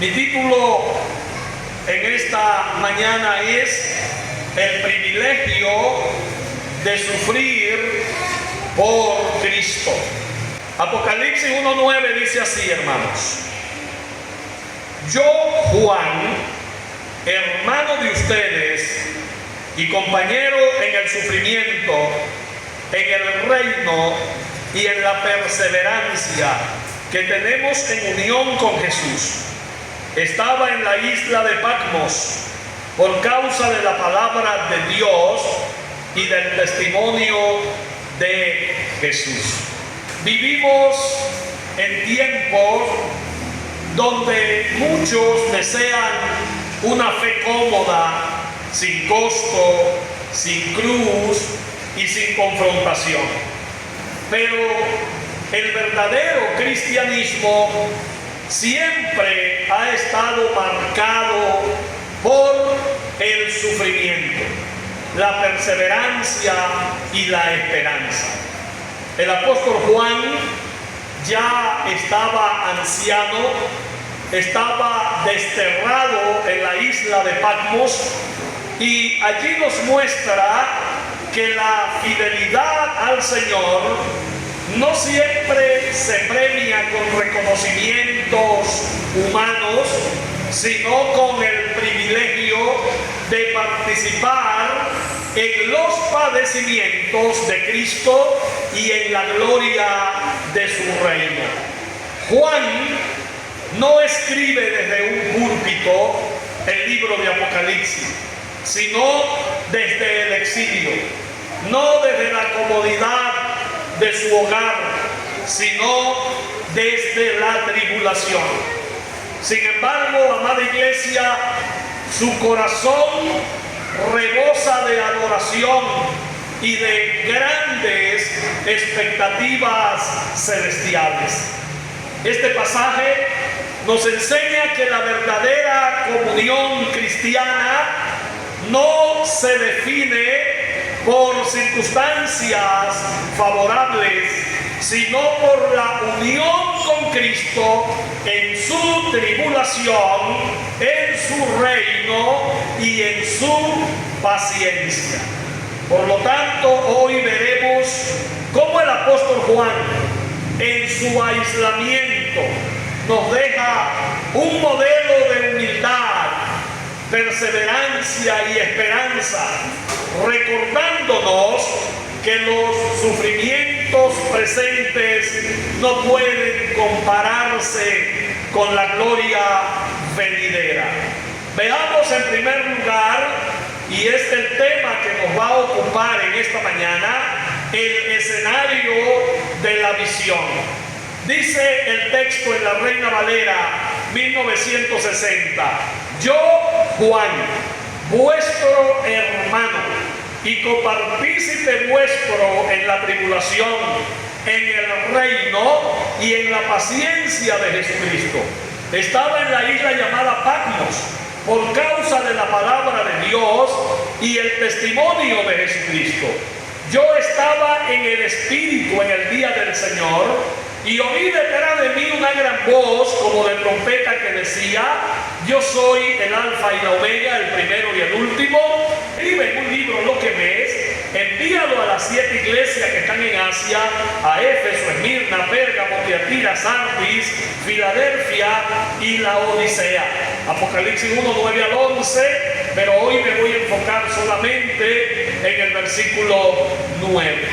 Mi título en esta mañana es el privilegio de sufrir por Cristo. Apocalipsis 1:9 dice así, hermanos: yo, Juan, hermano de ustedes y compañero en el sufrimiento, en el reino y en la perseverancia que tenemos en unión con Jesús, estaba en la isla de Patmos por causa de la palabra de Dios y del testimonio de Jesús. Vivimos en tiempos donde muchos desean una fe cómoda, sin costo, sin cruz y sin confrontación. Pero el verdadero cristianismo siempre ha estado marcado por el sufrimiento, la perseverancia y la esperanza. El apóstol Juan ya estaba anciano, estaba desterrado en la isla de Patmos, y allí nos muestra que la fidelidad al Señor no siempre se premia con reconocimientos humanos, sino con el privilegio de participar en los padecimientos de Cristo y en la gloria de su reino. Juan no escribe desde un púlpito el libro de Apocalipsis, sino desde el exilio, no desde la comodidad de su hogar, sino desde la tribulación. Sin embargo, amada iglesia, su corazón rebosa de adoración y de grandes expectativas celestiales. Este pasaje nos enseña que la verdadera comunión cristiana no se define por circunstancias favorables, sino por la unión con Cristo en su tribulación, en su reino y en su paciencia. Por lo tanto, hoy veremos cómo el apóstol Juan, en su aislamiento, nos deja un modelo de humildad, perseverancia y esperanza, recordándonos que los sufrimientos presentes no pueden compararse con la gloria venidera. Veamos en primer lugar, y es el tema que nos va a ocupar en esta mañana, el escenario de la visión. Dice el texto en la Reina Valera 1960: yo, Juan, vuestro hermano y copartícipe vuestro en la tribulación, en el reino y en la paciencia de Jesucristo, estaba en la isla llamada Patmos por causa de la palabra de Dios y el testimonio de Jesucristo. Yo estaba en el Espíritu en el día del Señor, y oí detrás de mí una gran voz como de trompeta que decía: yo soy el Alfa y la Omega, el primero y el último. Escribe en un libro lo que ves, envíalo a las 7 iglesias que están en Asia, a Éfeso, Esmirna, Pérgamo, Tiatira, Sardis, Filadelfia y la Odisea. Apocalipsis 1:9 al 11, pero hoy me voy a enfocar solamente en el versículo 9.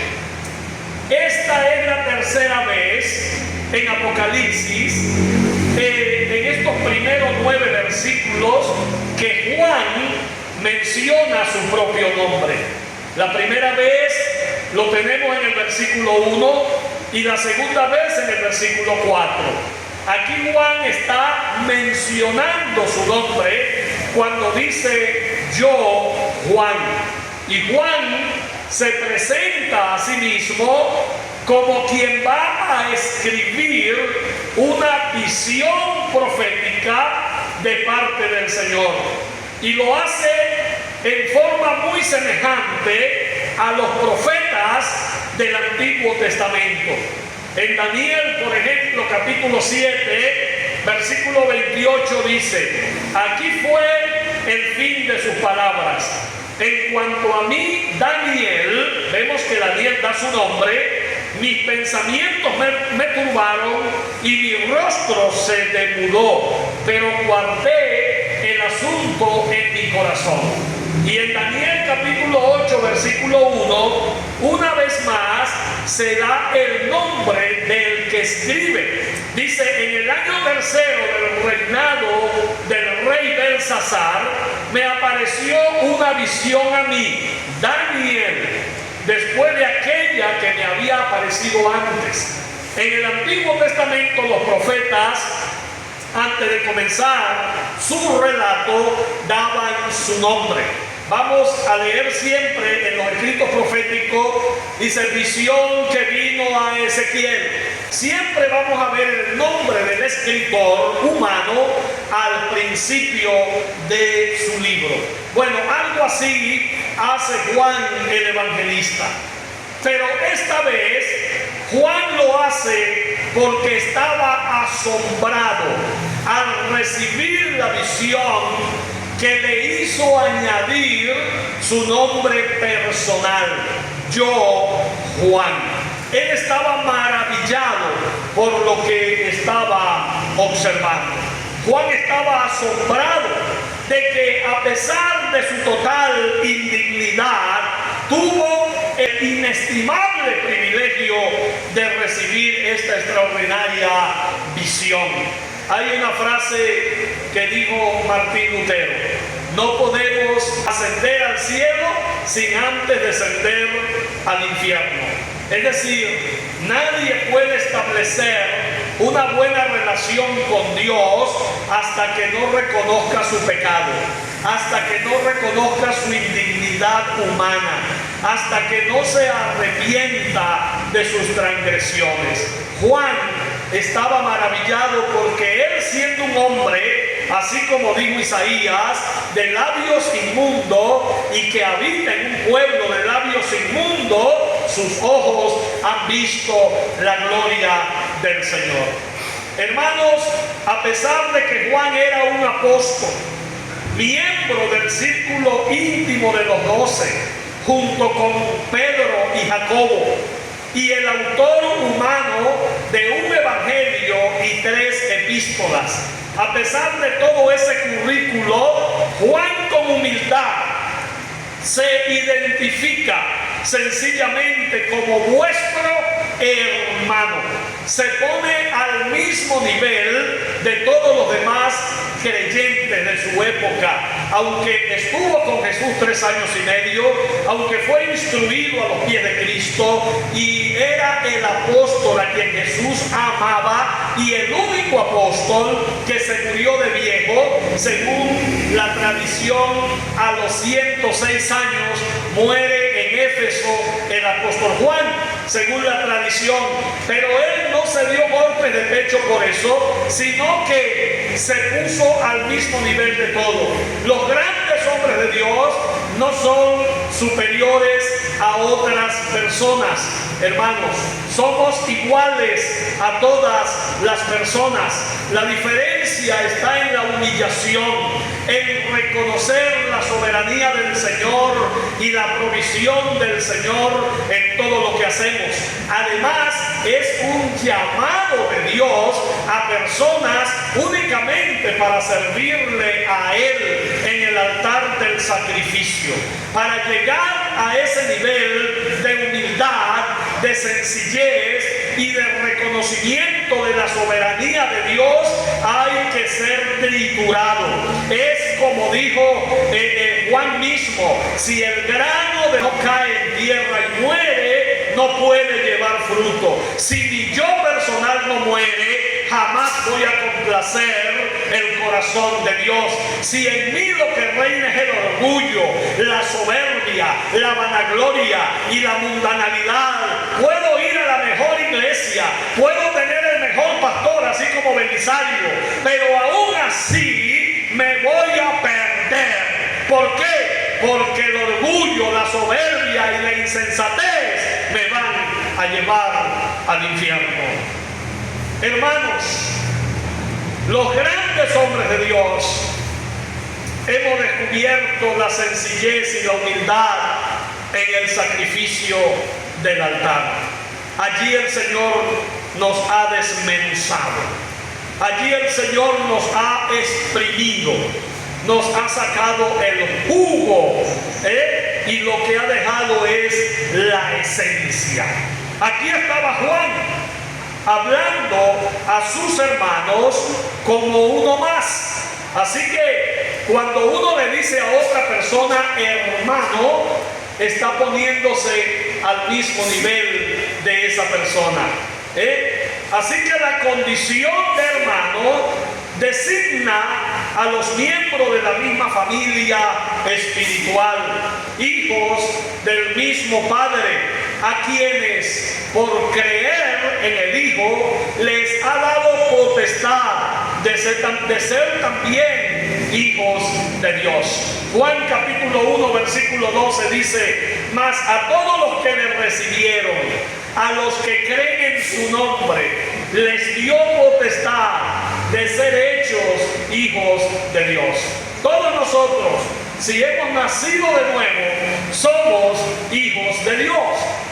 Esta es la tercera vez en Apocalipsis, en estos primeros 9 versículos, que Juan menciona su propio nombre. La primera vez lo tenemos en el versículo 1 y la segunda vez en el versículo 4. Aquí Juan está mencionando su nombre cuando dice: yo, Juan. Y Juan se presenta a sí mismo como quien va a escribir una visión profética de parte del Señor, y lo hace en forma muy semejante a los profetas del Antiguo Testamento. En Daniel, por ejemplo, capítulo 7, versículo 28 dice: aquí fue el fin de sus palabras. En cuanto a mí, Daniel, vemos que Daniel da su nombre, mis pensamientos me turbaron y mi rostro se demudó, pero guardé el asunto en mi corazón. Y en Daniel capítulo 8, versículo 1, una vez más se da el nombre del que escribe. Dice: en el año tercero del reinado del rey Belsasar, me apareció una visión a mí, Daniel, después de aquella que me había aparecido antes. En el Antiguo Testamento los profetas, antes de comenzar su relato, daban su nombre. Vamos a leer siempre en los escritos proféticos, dice: visión que vino a Ezequiel. Siempre vamos a ver el nombre del escritor humano al principio de su libro. Bueno, algo así hace Juan el Evangelista. Pero esta vez Juan lo hace porque estaba asombrado al recibir la visión que le hizo añadir su nombre personal: yo, Juan. Él estaba maravillado por lo que estaba observando. Juan estaba asombrado de que, a pesar de su total indignidad, tuvo el inestimable privilegio de recibir esta extraordinaria visión. Hay una frase que dijo Martín Lutero: no podemos ascender al cielo sin antes descender al infierno. Es decir, nadie puede establecer una buena relación con Dios hasta que no reconozca su pecado, hasta que no reconozca su indignidad humana, hasta que no se arrepienta de sus transgresiones. Juan estaba maravillado porque él, siendo un hombre, así como dijo Isaías, de labios inmundos y que habita en un pueblo de labios inmundos, sus ojos han visto la gloria del Señor. Hermanos, a pesar de que Juan era un apóstol, miembro del círculo íntimo de los 12, junto con Pedro y Jacobo, y el autor humano de un evangelio y 3 epístolas, a pesar de todo ese currículo, Juan con humildad se identifica sencillamente como vuestro hermano. Se pone al mismo nivel de todos los demás creyentes de su época. Aunque estuvo con Jesús 3 años y medio, aunque fue instruido a los pies de Cristo y era el apóstol a quien Jesús amaba y el único apóstol que se murió de viejo, según la tradición, a los 106 años muere en Éfeso el apóstol Juan, según la tradición. Pero él no se dio golpes de pecho por eso, sino que se puso al mismo nivel de todo. Los grandes hombres de Dios no son superiores a otras personas. Hermanos, somos iguales a todas las personas. La diferencia está en la humillación, en reconocer la soberanía del Señor y la provisión del Señor en todo lo que hacemos. Además, es un llamado de Dios a personas únicamente para servirle a Él en el altar del sacrificio. Para llegar a ese nivel de humildad, de sencillez y de reconocimiento de la soberanía de Dios, hay que ser triturado. Es como dijo Juan mismo: si el grano no cae en tierra y muere, no puede llevar fruto. Si mi yo personal no muere, jamás voy a complacer el corazón de Dios. Si en mí lo que reina es el orgullo, la soberbia, la vanagloria y la mundanalidad, puedo ir a la mejor iglesia, puedo tener el mejor pastor, así como Belisario, pero aún así me voy a perder. ¿Por qué? Porque el orgullo, la soberbia y la insensatez me van a llevar al infierno. Hermanos, Los grandes hombres de Dios hemos descubierto la sencillez y la humildad en el sacrificio del altar. Allí el Señor nos ha desmenuzado. Allí el Señor nos ha exprimido, nos ha sacado el jugo, y lo que ha dejado es la esencia. Aquí estaba Juan hablando a sus hermanos como uno más. Así que cuando uno le dice a otra persona hermano, está poniéndose al mismo nivel de esa persona. Así que la condición de hermano designa a los miembros de la misma familia espiritual, hijos del mismo Padre, a quienes por creer en el Hijo les ha dado potestad de ser también hijos de Dios. Juan capítulo 1 versículo 12 dice: mas a todos los que le recibieron, a los que creen en su nombre, les dio potestad de ser hechos hijos de Dios. Todos nosotros, si hemos nacido de nuevo, somos hijos de Dios.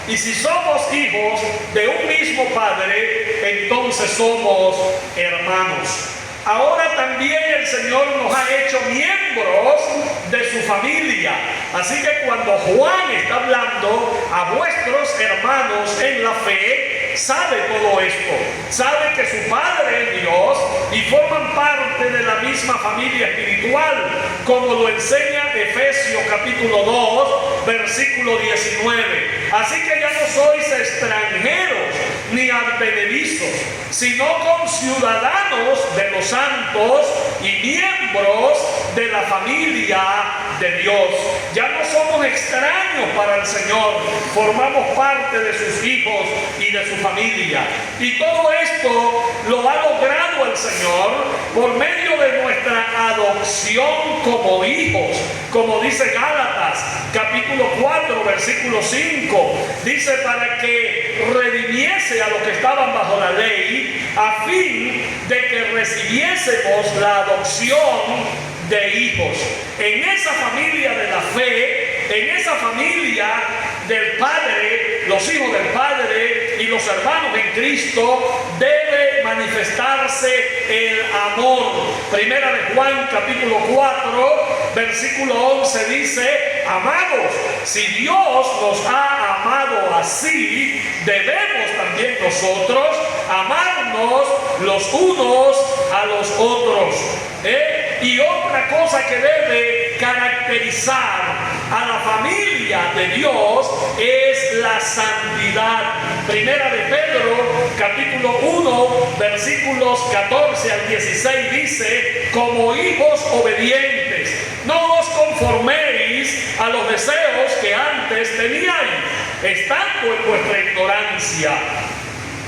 Y si somos hijos de un mismo Padre, entonces somos hermanos. Ahora también el Señor nos ha hecho miembros de su familia. Así que cuando Juan está hablando a vuestros hermanos en la fe, sabe todo esto. Sabe que su Padre es Dios y forman parte de la misma familia espiritual, como lo enseña Efesios capítulo 2, versículo 19. Así que ya no sois extranjeros ni advenedizos, sino conciudadanos de los santos y miembros de la familia de Dios. Ya no somos extraños para el Señor, formamos parte de sus hijos y de su familia. Y todo esto lo ha logrado el Señor por medio de nuestra adopción como hijos, como dice Gálatas capítulo 4 versículo 5. Dice: para que redimiese a los que estaban bajo la ley, a fin de que recibiésemos la adopción de hijos. En esa familia de la fe, en esa familia del Padre, los hijos del Padre y los hermanos en Cristo, debe manifestarse el amor. Primera de Juan capítulo 4 versículo 11 dice: amados, si Dios nos ha amado así, debemos también nosotros amarnos los unos a los otros. Y otra cosa que debe caracterizar a la familia de Dios es la santidad. Primera de Pedro capítulo 1 versículos 14 al 16 dice: como hijos obedientes, no os conforméis a los deseos que antes teníais, estando en vuestra ignorancia,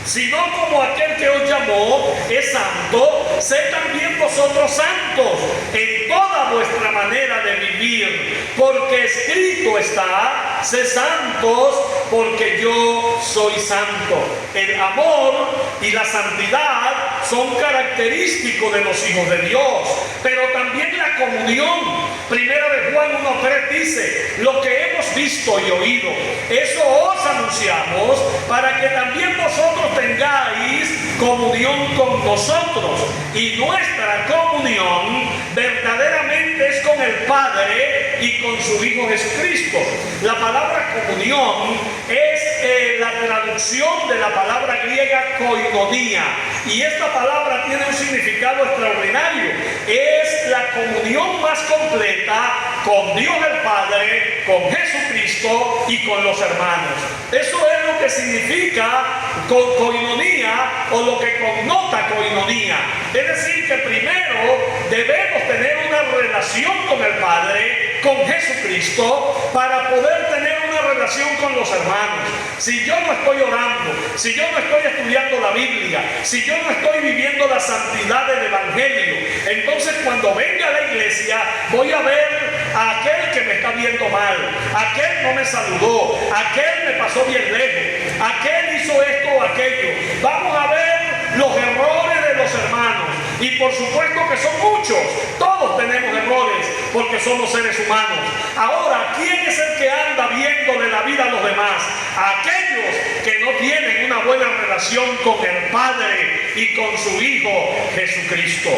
sino como aquel que os llamó es santo, sed también vosotros santos en toda vuestra manera de vivir, porque escrito está: sed santos porque yo soy santo. El amor y la santidad son característicos de los hijos de Dios, pero también la comunión. Primera de Juan 1:3 dice: lo que hemos visto y oído, eso os anunciamos, para que también vosotros tengáis comunión con nosotros. Y nuestra comunión verdaderamente es con el Padre y con su Hijo Jesucristo. La palabra comunión es la traducción de la palabra griega koinonia, y esta palabra tiene un significado extraordinario. Es la comunión más completa con Dios el Padre, con Jesucristo y con los hermanos. Eso es lo que significa koinonia, o lo que connota koinonia. Es decir, que primero debemos tener una relación con el Padre, con Jesucristo, para poder tener una relación con los hermanos. Si yo no estoy orando, si yo no estoy estudiando la Biblia, si yo no estoy viviendo la santidad del Evangelio, entonces cuando venga a la iglesia voy a ver a aquel que me está viendo mal, aquel no me saludó, aquel me pasó bien lejos, aquel hizo esto o aquello. Vamos a ver los errores de los hermanos, Y por supuesto que son muchos. Todos tenemos errores porque somos seres humanos. Ahora, ¿quién es el que anda viéndole la vida a los demás? Aquellos que no tienen una buena relación con el Padre y con su Hijo Jesucristo.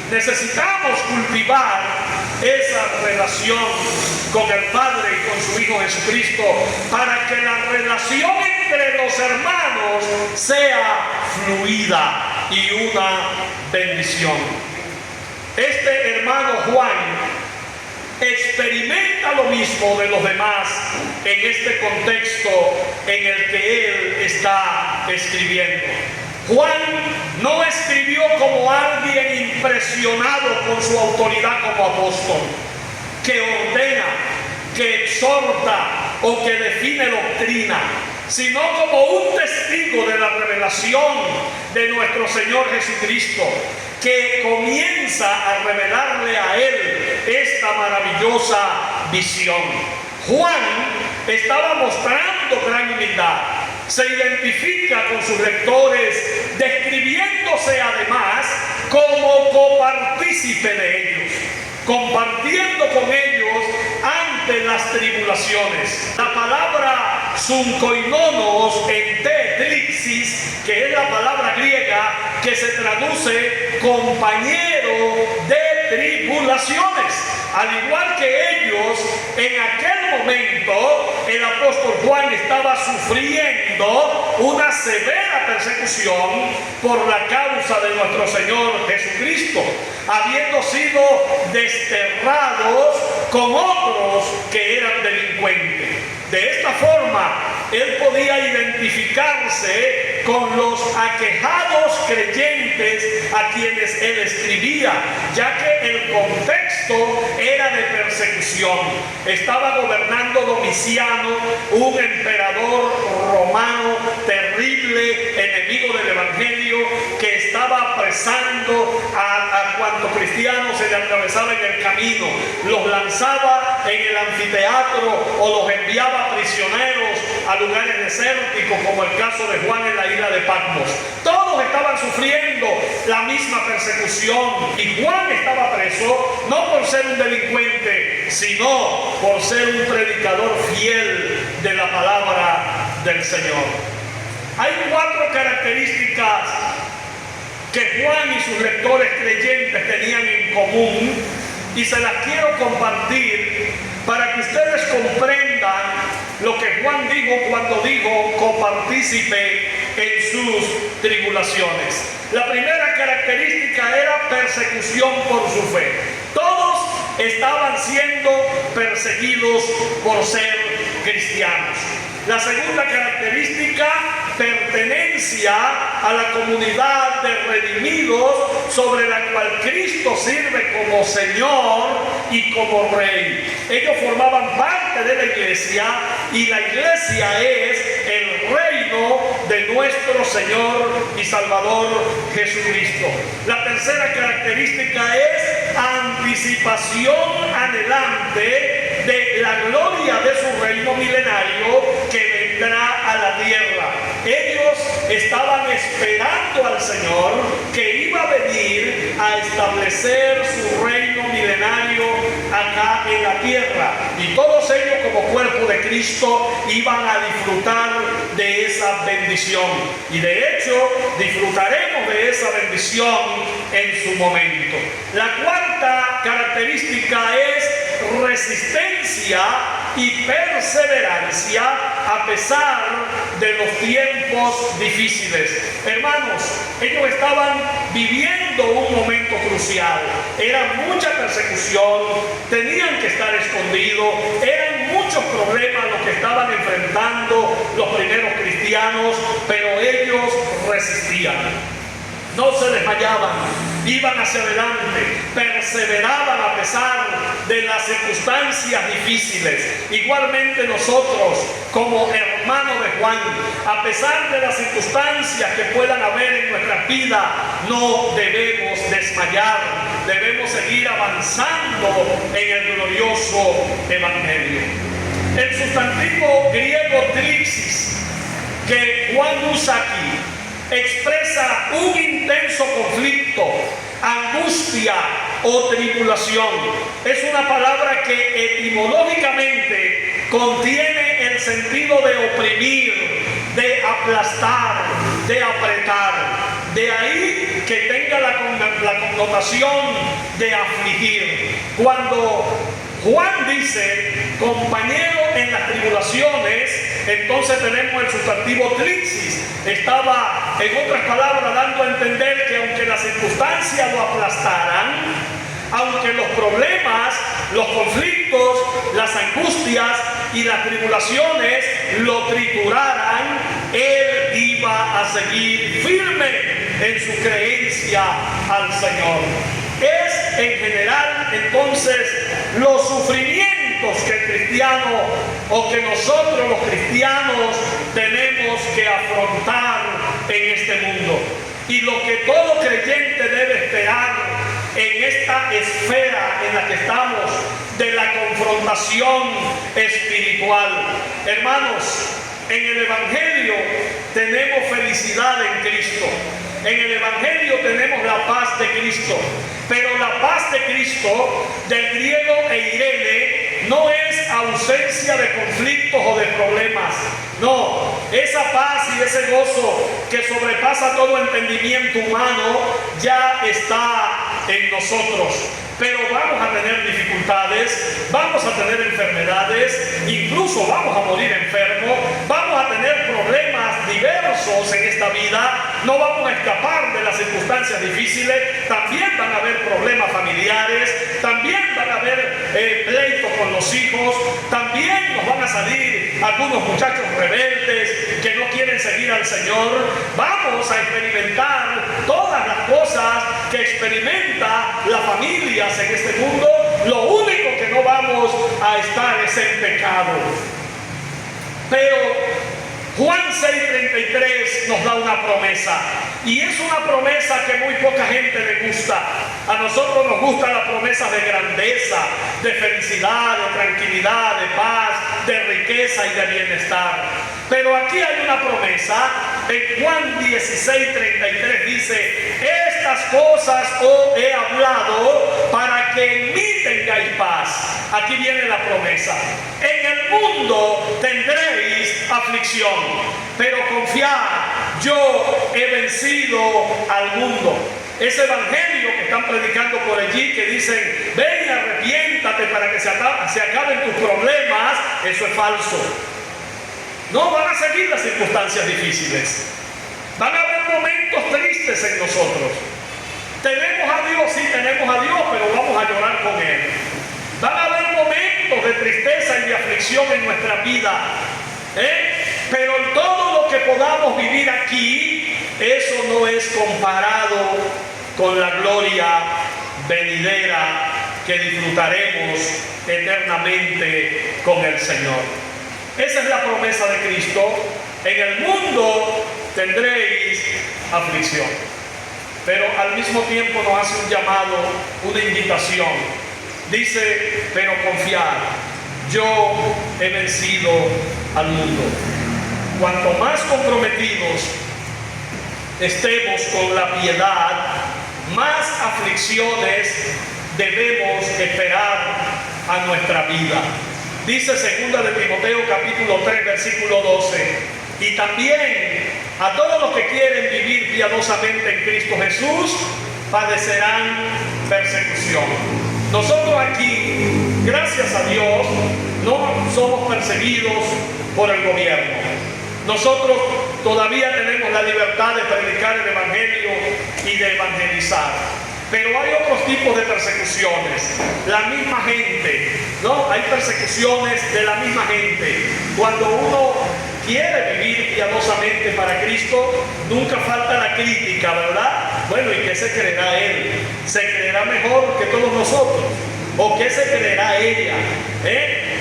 Necesitamos cultivar esa relación con el Padre y con su Hijo Jesucristo para que la relación entre los hermanos sea fluida y una bendición. Este hermano Juan experimenta lo mismo de los demás en este contexto en el que él está escribiendo. Juan no escribió como alguien impresionado con su autoridad como apóstol, que ordena, que exhorta o que define doctrina, sino como un testigo de la revelación de nuestro Señor Jesucristo, que comienza a revelarle a él esta maravillosa visión. Juan estaba mostrando gran humildad. Se identifica con sus lectores, describiéndose además como copartícipe de ellos, compartiendo con ellos ante las tribulaciones. La palabra sunkoinonos en tetrixis, que es la palabra griega que se traduce compañero de tribulaciones. Al igual que ellos, en aquel momento el apóstol Juan estaba sufriendo una severa persecución por la causa de nuestro Señor Jesucristo, habiendo sido desterrados con otros que eran delincuentes. De esta forma, él podía identificarse con los aquejados creyentes a quienes él escribía, ya que el contexto era de persecución. Estaba gobernando Domiciano, un emperador romano terrible, enemigo del evangelio, que estaba apresando a cuantos cristianos se le atravesaba en el camino. Los lanzaba en el anfiteatro o los enviaba prisioneros a lugares desérticos, como el caso de Juan en la isla de Patmos. Todos estaban sufriendo la misma persecución y Juan estaba preso no por ser un delincuente, sino por ser un predicador fiel de la palabra del Señor. Hay 4 características que Juan y sus lectores creyentes tenían en común y se las quiero compartir para que ustedes comprendan lo que Juan dijo cuando dijo copartícipe en sus tribulaciones. La primera característica era persecución por su fe. Todos estaban siendo perseguidos por ser cristianos. La segunda característica, pertenencia a la comunidad de redimidos sobre la cual Cristo sirve como Señor y como Rey. Ellos formaban parte de la iglesia y la iglesia es el reino de nuestro Señor y Salvador Jesucristo. La tercera característica es anticipación anhelante de la gloria de su reino milenario que vendrá a la tierra. Ellos estaban esperando al Señor que iba a venir a establecer su reino milenario acá en la tierra. Y todos ellos como cuerpo de Cristo iban a disfrutar de esa bendición. Y de hecho disfrutaremos de esa bendición en su momento. La cuarta característica es resistencia y perseverancia a pesar de los tiempos difíciles. Hermanos, ellos estaban viviendo un momento crucial. Era mucha persecución, tenían que estar escondidos, eran muchos problemas los que estaban enfrentando los primeros cristianos, pero ellos resistían. No se desmayaban, iban hacia adelante, perseveraban a pesar de las circunstancias difíciles. Igualmente nosotros, como hermanos de Juan, a pesar de las circunstancias que puedan haber en nuestra vida, no debemos desmayar, debemos seguir avanzando en el glorioso evangelio. El sustantivo griego trixis que Juan usa aquí expresa un intenso conflicto, angustia o tribulación. Es una palabra que etimológicamente contiene el sentido de oprimir, de aplastar, de apretar. De ahí que tenga la connotación de afligir. Cuando Juan dice compañero en las tribulaciones, entonces tenemos el sustantivo trixis. Estaba, en otras palabras, dando a entender que aunque las circunstancias lo aplastaran, aunque los problemas, los conflictos, las angustias y las tribulaciones lo trituraran, él iba a seguir firme en su creencia al Señor. Es en general entonces los sufrimientos que el cristiano o que nosotros los cristianos tenemos que afrontar en este mundo, y lo que todo creyente debe esperar en esta esfera en la que estamos de la confrontación espiritual. Hermanos, en el Evangelio tenemos felicidad en Cristo. En el Evangelio tenemos la paz de Cristo. Pero la paz de Cristo, del griego eirene, no es ausencia de conflictos o de problemas. No, esa paz y ese gozo que sobrepasa todo entendimiento humano ya está en nosotros. Pero vamos a tener dificultades, vamos a tener enfermedades, incluso vamos a morir enfermos, vamos a tener problemas diversos en esta vida, no vamos a escapar de las circunstancias difíciles, también van a haber problemas familiares, también van a haber pleitos con los hijos, también nos van a salir algunos muchachos rebeldes que no quieren seguir al Señor. Vamos a experimentar todas las cosas que experimenta la familia en este mundo. Lo único que no vamos a estar es en pecado. Pero Juan 6:33 nos da una promesa, y es una promesa que muy poca gente le gusta. A nosotros nos gustan las promesas de grandeza, de felicidad, de tranquilidad, de paz, de riqueza y de bienestar. Pero aquí hay una promesa. En Juan 16:33 dice: estas cosas os he hablado para que en mí tengáis paz. Aquí viene la promesa. En el mundo tendréis aflicción, pero confiad, yo he vencido al mundo. Ese evangelio que están predicando por allí, que dicen ven y arrepiéntate para que se acaben tus problemas, eso es falso. No van a seguir las circunstancias difíciles. Van a haber momentos tristes en nosotros. Tenemos a Dios, sí tenemos a Dios, pero vamos a llorar con Él. Van a haber momentos de tristeza y de aflicción en nuestra vida. Pero todo lo que podamos vivir aquí, eso no es comparado con la gloria venidera que disfrutaremos eternamente con el Señor. Esa es la promesa de Cristo. En el mundo tendréis aflicción. Pero al mismo tiempo nos hace un llamado, una invitación. Dice, pero confiad, yo he vencido al mundo. Cuanto más comprometidos estemos con la piedad, más aflicciones debemos esperar a nuestra vida. Dice 2 de Timoteo capítulo 3 versículo 12: y también a todos los que quieren vivir piadosamente en Cristo Jesús padecerán persecución. Nosotros aquí, gracias a Dios, no somos perseguidos por el gobierno. Nosotros todavía tenemos la libertad de predicar el evangelio y de evangelizar. Pero hay otros tipos de persecuciones. La misma gente, ¿no? Hay persecuciones de la misma gente. Cuando uno quiere vivir piadosamente para Cristo, nunca falta la crítica, ¿verdad? Bueno, ¿y qué se creerá él? ¿Se creerá mejor que todos nosotros? ¿O qué se creerá ella?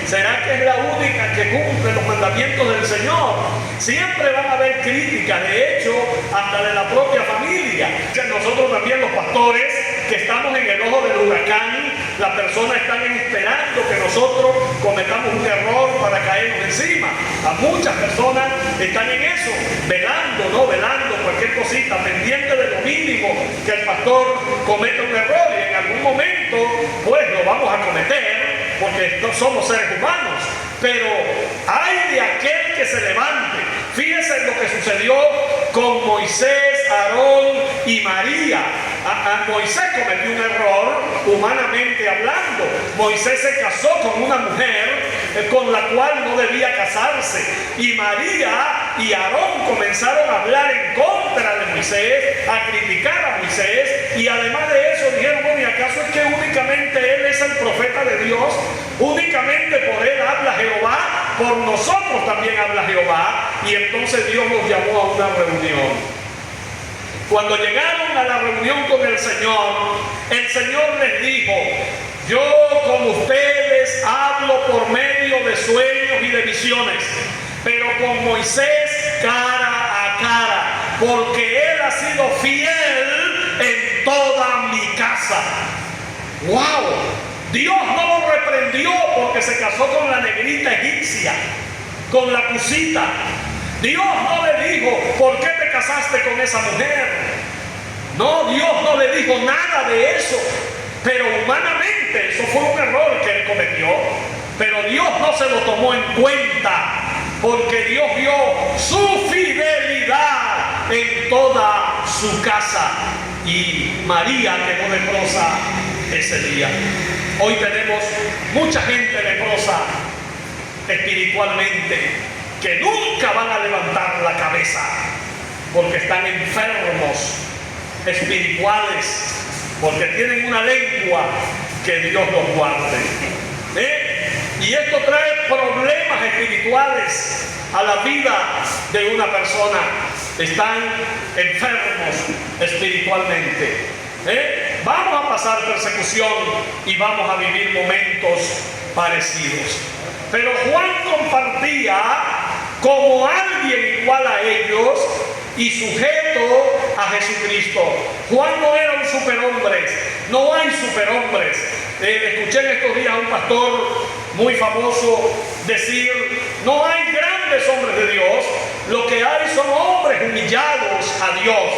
¿Será que es la única que cumple los mandamientos del Señor? Siempre van a haber críticas, de hecho, hasta de la propia familia. Nosotros también, los pastores, que estamos en el ojo del huracán, las personas están esperando que nosotros cometamos un error para caer caernos encima. A muchas personas están en eso, velando cualquier cosita, pendiente de lo mínimo, que el pastor cometa un error, y en algún momento pues lo vamos a cometer, porque somos seres humanos. Pero hay de aquel que se levante. Fíjense lo que sucedió con Moisés, Aarón y María. Moisés cometió un error humanamente hablando. Moisés se casó con una mujer con la cual no debía casarse, y María y Aarón comenzaron a hablar en contra de Moisés, a criticar a Moisés, y además de eso dijeron: bueno, ¿y acaso es que únicamente él es el profeta de Dios? Únicamente por él habla Jehová, por nosotros también habla Jehová. Y entonces Dios los llamó a una reunión. Cuando llegaron a la reunión con el Señor les dijo: yo con ustedes hablo por medio de sueños y de visiones, pero con Moisés cara a cara, porque él ha sido fiel en toda mi casa. ¡Wow! Dios no lo reprendió porque se casó con la negrita egipcia, con la cusita. Dios no le dijo: ¿por qué te casaste con esa mujer? No, Dios no le dijo nada de eso. Pero humanamente eso fue un error que él cometió. Pero Dios no se lo tomó en cuenta, porque Dios vio su fidelidad en toda su casa. Y María quedó leprosa ese día. Hoy tenemos mucha gente leprosa espiritualmente, que nunca van a levantar la cabeza, porque están enfermos espirituales, porque tienen una lengua, que Dios los guarde. Y esto trae problemas espirituales a la vida de una persona. Están enfermos espiritualmente. Vamos a pasar persecución y vamos a vivir momentos parecidos. Pero Juan compartía como alguien igual a ellos y sujeto a Jesucristo. Juan no era un superhombre. No hay superhombres. Escuché en estos días a un pastor muy famoso decir: no hay grandes hombres de Dios, lo que hay son hombres humillados a Dios,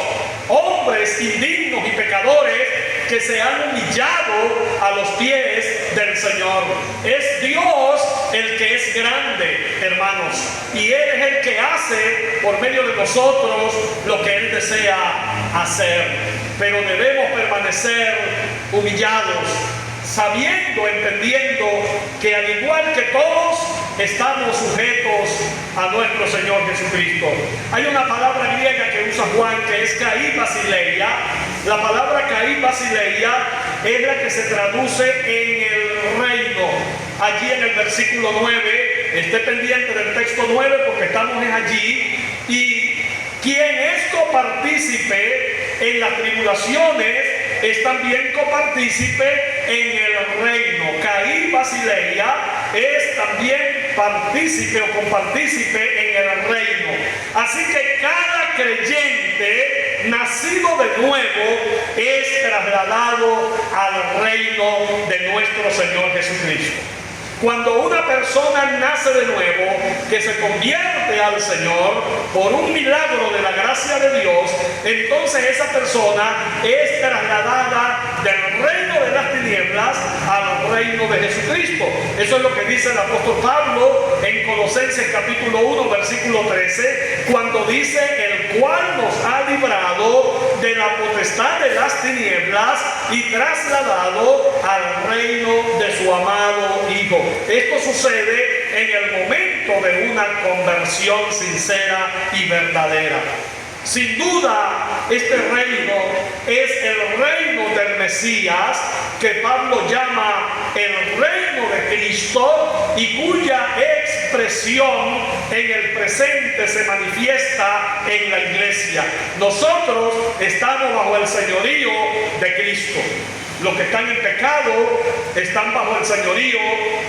hombres indignos y pecadores que se han humillado a los pies del Señor. Es Dios el que es grande, hermanos, y Él es el que hace por medio de nosotros lo que Él desea hacer. Pero debemos permanecer humillados, sabiendo, entendiendo que al igual que todos estamos sujetos a nuestro Señor Jesucristo. Hay una palabra griega que usa Juan, que es kai basileia. La palabra kai basileia es la que se traduce en el reino. Allí en el versículo 9, esté pendiente del texto 9 porque estamos allí. Y quien es copartícipe en las tribulaciones es también copartícipe en el reino. Kai basileia es también partícipe o compartícipe en el reino. Así que cada creyente nacido de nuevo es trasladado al reino de nuestro Señor Jesucristo. Cuando una persona nace de nuevo, que se convierte al Señor por un milagro de la gracia de Dios, entonces esa persona es trasladada del reino de las tinieblas al reino de Jesucristo. Eso es lo que dice el apóstol Pablo en Colosenses capítulo 1 versículo 13, cuando dice: el cual nos ha librado de la potestad de las tinieblas y trasladado al reino de su amado Hijo. Esto sucede en el momento de una conversión sincera y verdadera. Sin duda, este reino es el reino del Mesías, que Pablo llama el reino de Cristo, y cuya expresión en el presente se manifiesta en la iglesia. Nosotros estamos bajo el señorío de Cristo. Los que están en pecado están bajo el señorío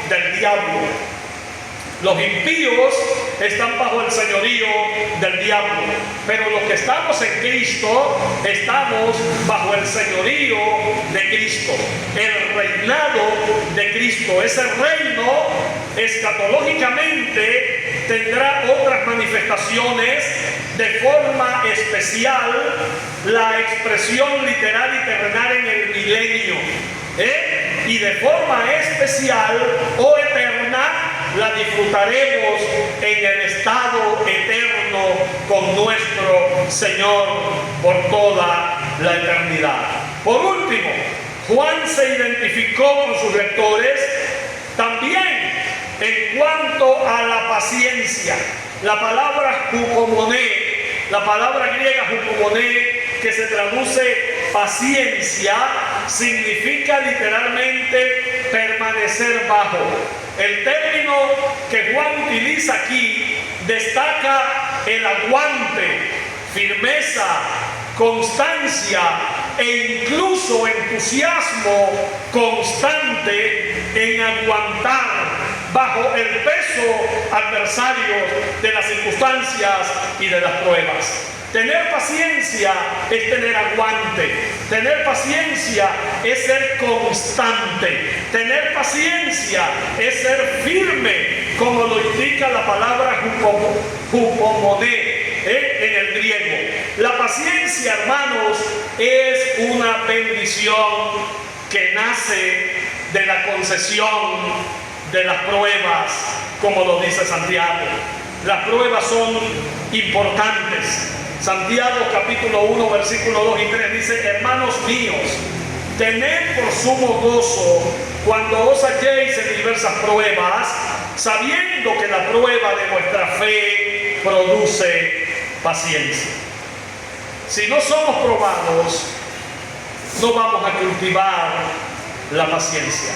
del diablo. Los impíos están bajo el señorío del diablo. Pero los que estamos en Cristo estamos bajo el señorío de Cristo. El reinado de Cristo. Ese reino escatológicamente tendrá otras manifestaciones. De forma especial, la expresión literal y terrenal en el milenio, y de forma especial o eterna la disfrutaremos en el estado eterno con nuestro Señor por toda la eternidad. Por último, Juan se identificó con sus lectores también en cuanto a la paciencia. La palabra hupomoné, la palabra griega hupomoné, que se traduce paciencia, significa literalmente permanecer bajo. El término que Juan utiliza aquí destaca el aguante, firmeza, constancia e incluso entusiasmo constante en aguantar bajo el peso adversario de las circunstancias y de las pruebas. Tener paciencia es tener aguante. Tener paciencia es ser constante. Tener paciencia es ser firme, como lo indica la palabra hupomoné en el griego. La paciencia, hermanos, es una bendición que nace de la concesión de las pruebas, como lo dice Santiago. Las pruebas son importantes. Santiago capítulo 1 versículos 2 y 3 dice: hermanos míos, tened por sumo gozo cuando os halléis en diversas pruebas, sabiendo que la prueba de vuestra fe produce paciencia. Si no somos probados, no vamos a cultivar la paciencia.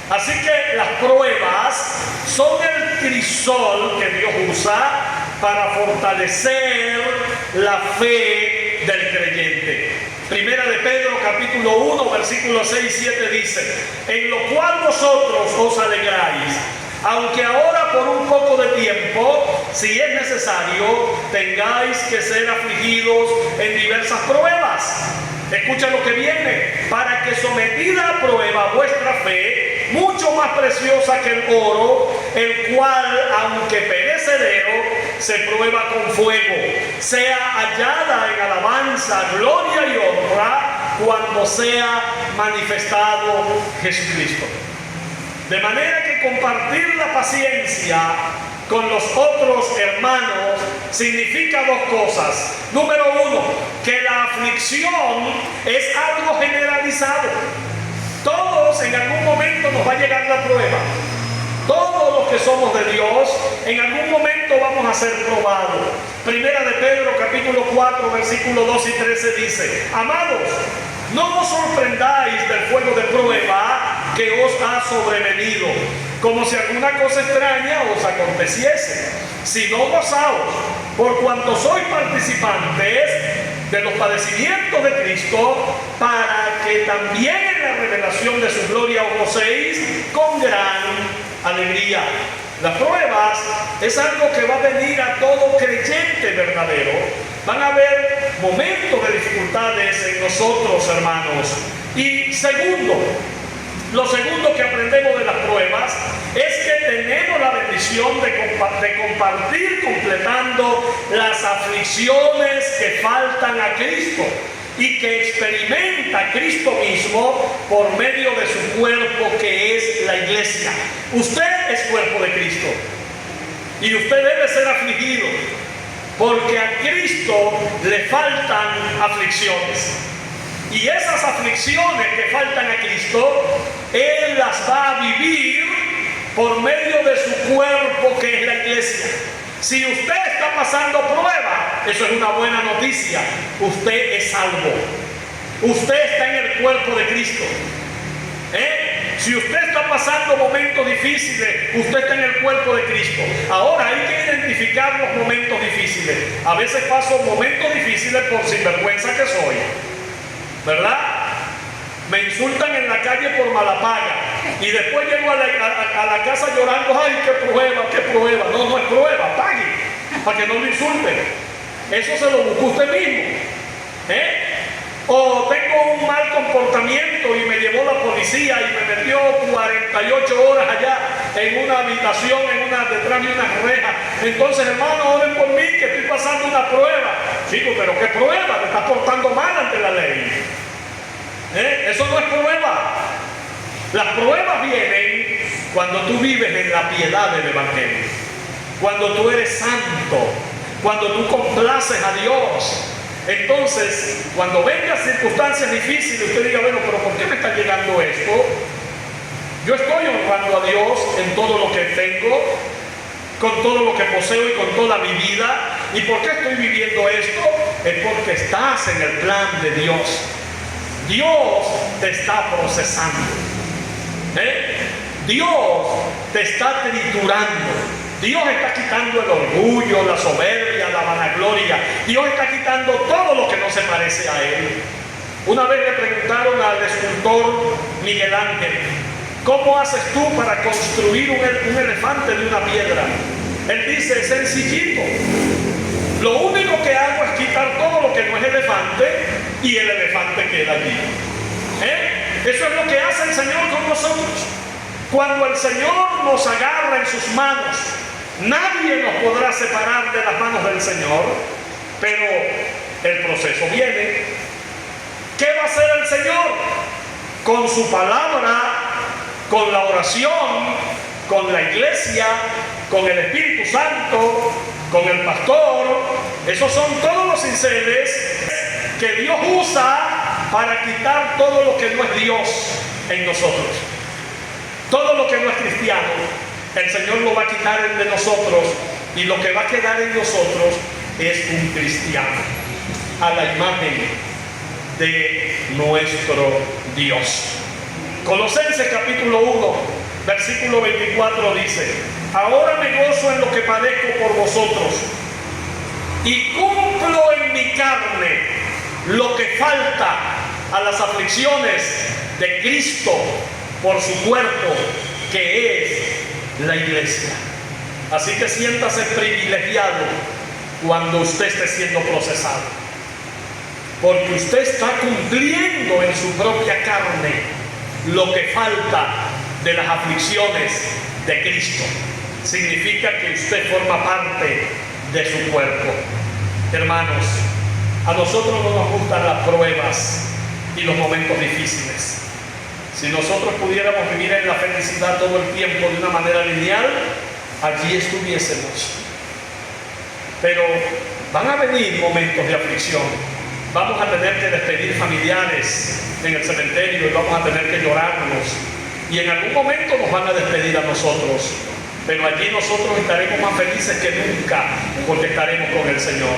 Así que las pruebas son el crisol que Dios usa para fortalecer la fe del creyente. Primera de Pedro capítulo 1 versículos 6 y 7 dice: en lo cual vosotros os alegráis, aunque ahora por un poco de tiempo, si es necesario, tengáis que ser afligidos en diversas pruebas. Escucha lo que viene: para que sometida a prueba vuestra fe, mucho más preciosa que el oro, el cual, aunque perecedero, se prueba con fuego, sea hallada en alabanza, gloria y honra cuando sea manifestado Jesucristo. De manera que compartir la paciencia con los otros hermanos significa dos cosas. Número uno, que la aflicción es algo generalizado. Todos en algún momento nos va a llegar la prueba. Todos los que somos de Dios en algún momento vamos a ser probados. Primera de Pedro capítulo 4 versículos 2 y 13 dice: amados, no os sorprendáis del fuego de prueba que os ha sobrevenido, como si alguna cosa extraña os aconteciese, sino gozaos, por cuanto sois participantes de los padecimientos de Cristo, para que también en la revelación de su gloria os gocéis con gran alegría. Las pruebas es algo que va a venir a todo creyente verdadero. Van a haber momentos de dificultades en nosotros, hermanos. Y segundo, lo segundo que aprendemos de las pruebas es que tenemos la bendición de compartir completando las aflicciones que faltan a Cristo y que experimenta Cristo mismo por medio de su cuerpo, que es la iglesia. Usted es cuerpo de Cristo y usted debe ser afligido, porque a Cristo le faltan aflicciones. Y esas aflicciones que faltan a Cristo, Él las va a vivir por medio de su cuerpo, que es la iglesia. Si usted está pasando prueba, eso es una buena noticia. Usted es salvo. Usted está en el cuerpo de Cristo. Si usted está pasando momentos difíciles, usted está en el cuerpo de Cristo. Ahora hay que identificar los momentos difíciles. A veces paso momentos difíciles por sinvergüenza que soy, ¿verdad? Me insultan en la calle por mala paga y después llego a la casa llorando: ay, qué prueba, qué prueba. No, no es prueba, pague para que no lo insulten. Eso se lo busca usted mismo. O tengo un mal comportamiento y me llevó la policía y me metió 48 horas allá en una habitación, detrás de una reja. Entonces, hermano, oren por mí que estoy pasando una prueba. Chico, pero ¿qué prueba? Te estás portando mal ante la ley. Eso no es prueba. Las pruebas vienen cuando tú vives en la piedad del Evangelio, cuando tú eres santo, cuando tú complaces a Dios. Entonces, cuando vengan circunstancias difíciles, usted diga, bueno, pero ¿por qué me está llegando esto? Yo estoy honrando a Dios en todo lo que tengo, con todo lo que poseo y con toda mi vida. ¿Y por qué estoy viviendo esto? Es porque estás en el plan de Dios. Dios te está procesando. Dios te está triturando. Dios está quitando el orgullo, la soberbia, la vanagloria. Dios está quitando todo lo que no se parece a Él. Una vez le preguntaron al escultor Miguel Ángel, ¿cómo haces tú para construir un elefante de una piedra? Él dice, sencillito. Lo único que hago es quitar todo lo que no es elefante y el elefante queda allí. Eso es lo que hace el Señor con nosotros. Cuando el Señor nos agarra en sus manos, nadie nos podrá separar de las manos del Señor, pero el proceso viene. ¿Qué va a hacer el Señor? Con su palabra, con la oración, con la iglesia, con el Espíritu Santo, con el pastor. Esos son todos los sinceres que Dios usa para quitar todo lo que no es Dios en nosotros. Todo lo que no es cristiano, el Señor lo va a quitar de nosotros, y lo que va a quedar en nosotros es un cristiano a la imagen de nuestro Dios. Colosenses capítulo 1, versículo 24 dice: ahora me gozo en lo que padezco por vosotros y cumplo en mi carne lo que falta a las aflicciones de Cristo por su cuerpo, que es la iglesia. Así que siéntase privilegiado cuando usted esté siendo procesado, porque usted está cumpliendo en su propia carne lo que falta de las aflicciones de Cristo. Significa que usted forma parte de su cuerpo. Hermanos, a nosotros no nos gustan las pruebas y los momentos difíciles. Si nosotros pudiéramos vivir en la felicidad todo el tiempo de una manera lineal, allí estuviésemos. Pero van a venir momentos de aflicción. Vamos a tener que despedir familiares en el cementerio y vamos a tener que llorarnos. Y en algún momento nos van a despedir a nosotros. Pero allí nosotros estaremos más felices que nunca, porque estaremos con el Señor.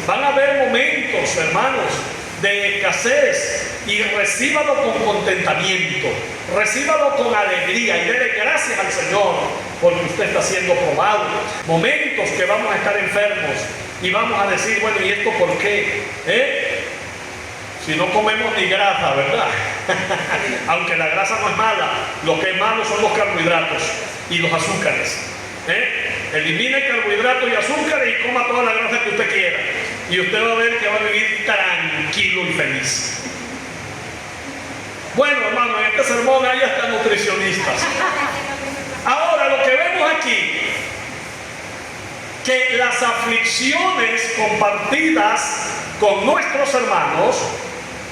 Van a haber momentos, hermanos, de escasez, y recíbalo con contentamiento, recíbalo con alegría y dele gracias al Señor porque usted está siendo probado. Momentos que vamos a estar enfermos y vamos a decir, bueno, ¿y esto por qué? Si no comemos ni grasa, ¿verdad? Aunque la grasa no es mala, lo que es malo son los carbohidratos y los azúcares. Elimine carbohidratos y azúcares y coma toda la grasa que usted quiera, y usted va a ver que va a vivir tranquilo y feliz. Bueno, hermano, en este sermón hay hasta nutricionistas. Ahora, lo que vemos aquí, que las aflicciones compartidas con nuestros hermanos